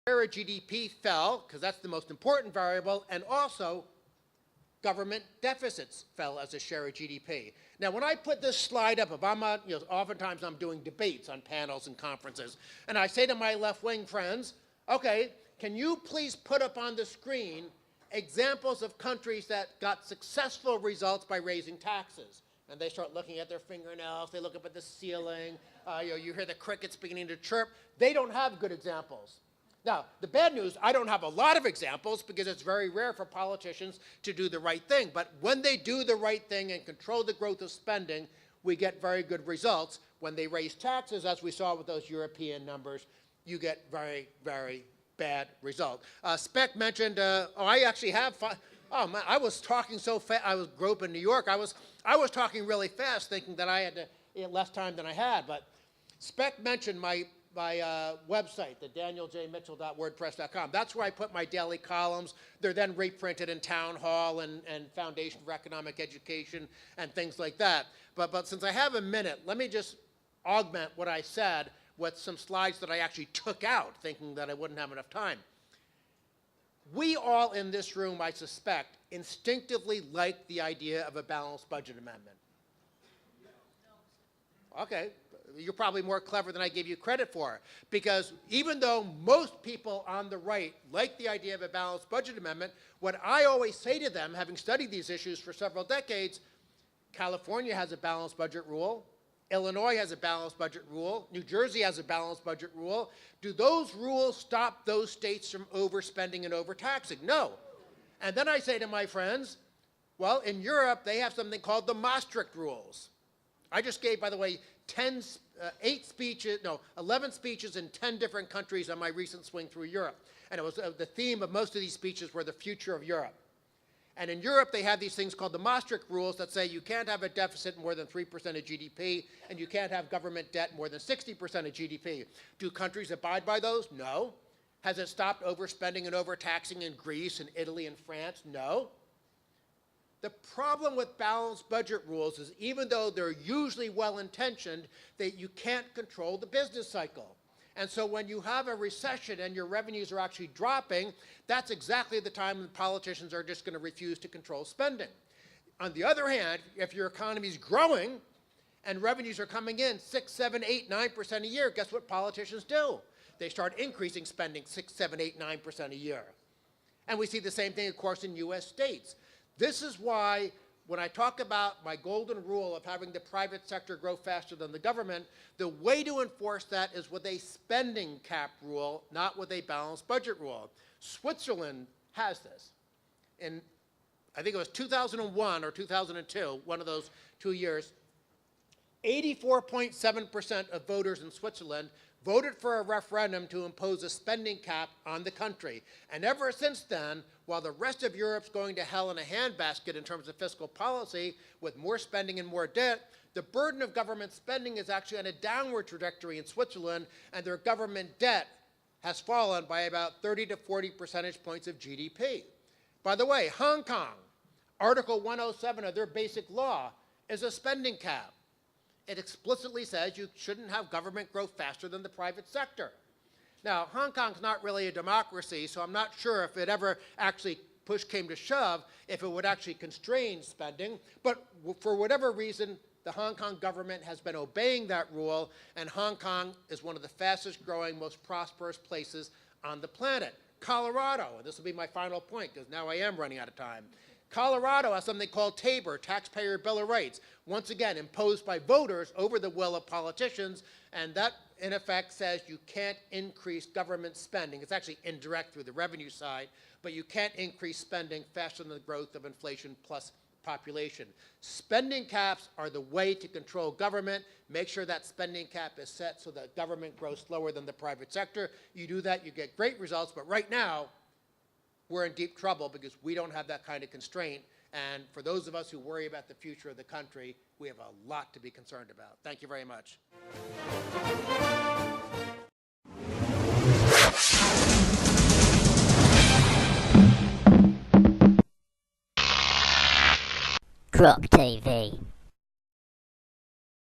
Share of GDP fell, because that's the most important variable, and also government deficits fell as a share of GDP. Now, when I put this slide up, if I'm on, oftentimes I'm doing debates on panels and conferences, and I say to my left-wing friends, okay, can you please put up on the screen examples of countries that got successful results by raising taxes? And they start looking at their fingernails, they look up at the ceiling, you hear the crickets beginning to chirp. They don't have good examples. Now, the bad news, I don't have a lot of examples because it's very rare for politicians to do the right thing. But when they do the right thing and control the growth of spending, we get very good results. When they raise taxes, as we saw with those European numbers, you get very, very bad result. Speck mentioned, I actually have, oh man, I was talking so fast, I grew up in New York, I was talking really fast thinking that I had less time than I had, but Speck mentioned my website, the danieljmitchell.wordpress.com. That's where I put my daily columns. They're then reprinted in Town Hall and Foundation for Economic Education and things like that. But since I have a minute, let me just augment what I said with some slides that I actually took out, thinking that I wouldn't have enough time. We all in this room, I suspect, instinctively like the idea of a balanced budget amendment. Okay. You're probably more clever than I give you credit for, because even though most people on the right like the idea of a balanced budget amendment, what I always say to them, having studied these issues for several decades, California has a balanced budget rule, Illinois has a balanced budget rule, New Jersey has a balanced budget rule. Do those rules stop those states from overspending and overtaxing? No. And then I say to my friends, well, in Europe, they have something called the Maastricht rules. I just gave, by the way, 11 speeches in 10 different countries on my recent swing through Europe. And it was the theme of most of these speeches were the future of Europe. And in Europe, they have these things called the Maastricht rules that say you can't have a deficit more than 3% of GDP, and you can't have government debt more than 60% of GDP. Do countries abide by those? No. Has it stopped overspending and overtaxing in Greece and Italy and France? No. The problem with balanced budget rules is even though they're usually well-intentioned, that you can't control the business cycle. And so when you have a recession and your revenues are actually dropping, that's exactly the time when politicians are just going to refuse to control spending. On the other hand, if your economy is growing and revenues are coming in 6, 7, 8, 9% a year, guess what politicians do? They start increasing spending 6, 7, 8, 9% a year. And we see the same thing, of course, in US states. This is why when I talk about my golden rule of having the private sector grow faster than the government, the way to enforce that is with a spending cap rule, not with a balanced budget rule. Switzerland has this. In, I think it was 2001 or 2002, one of those 2 years, 84.7% of voters in Switzerland voted for a referendum to impose a spending cap on the country. And ever since then, while the rest of Europe's going to hell in a handbasket in terms of fiscal policy with more spending and more debt, the burden of government spending is actually on a downward trajectory in Switzerland, and their government debt has fallen by about 30 to 40 percentage points of GDP. By the way, Hong Kong, Article 107 of their basic law is a spending cap. It explicitly says you shouldn't have government grow faster than the private sector. Now, Hong Kong's not really a democracy, so I'm not sure if it ever actually push came to shove, if it would actually constrain spending. But for whatever reason, the Hong Kong government has been obeying that rule, and Hong Kong is one of the fastest growing, most prosperous places on the planet. Colorado, and this will be my final point, because now I am running out of time. Colorado has something called TABOR, Taxpayer Bill of Rights, once again imposed by voters over the will of politicians, and that in effect says you can't increase government spending. It's actually indirect through the revenue side, but you can't increase spending faster than the growth of inflation plus population. Spending caps are the way to control government. Make sure that spending cap is set so that government grows slower than the private sector. You do that, you get great results, but right now, we're in deep trouble because we don't have that kind of constraint. And for those of us who worry about the future of the country, we have a lot to be concerned about. Thank you very much. Croc TV.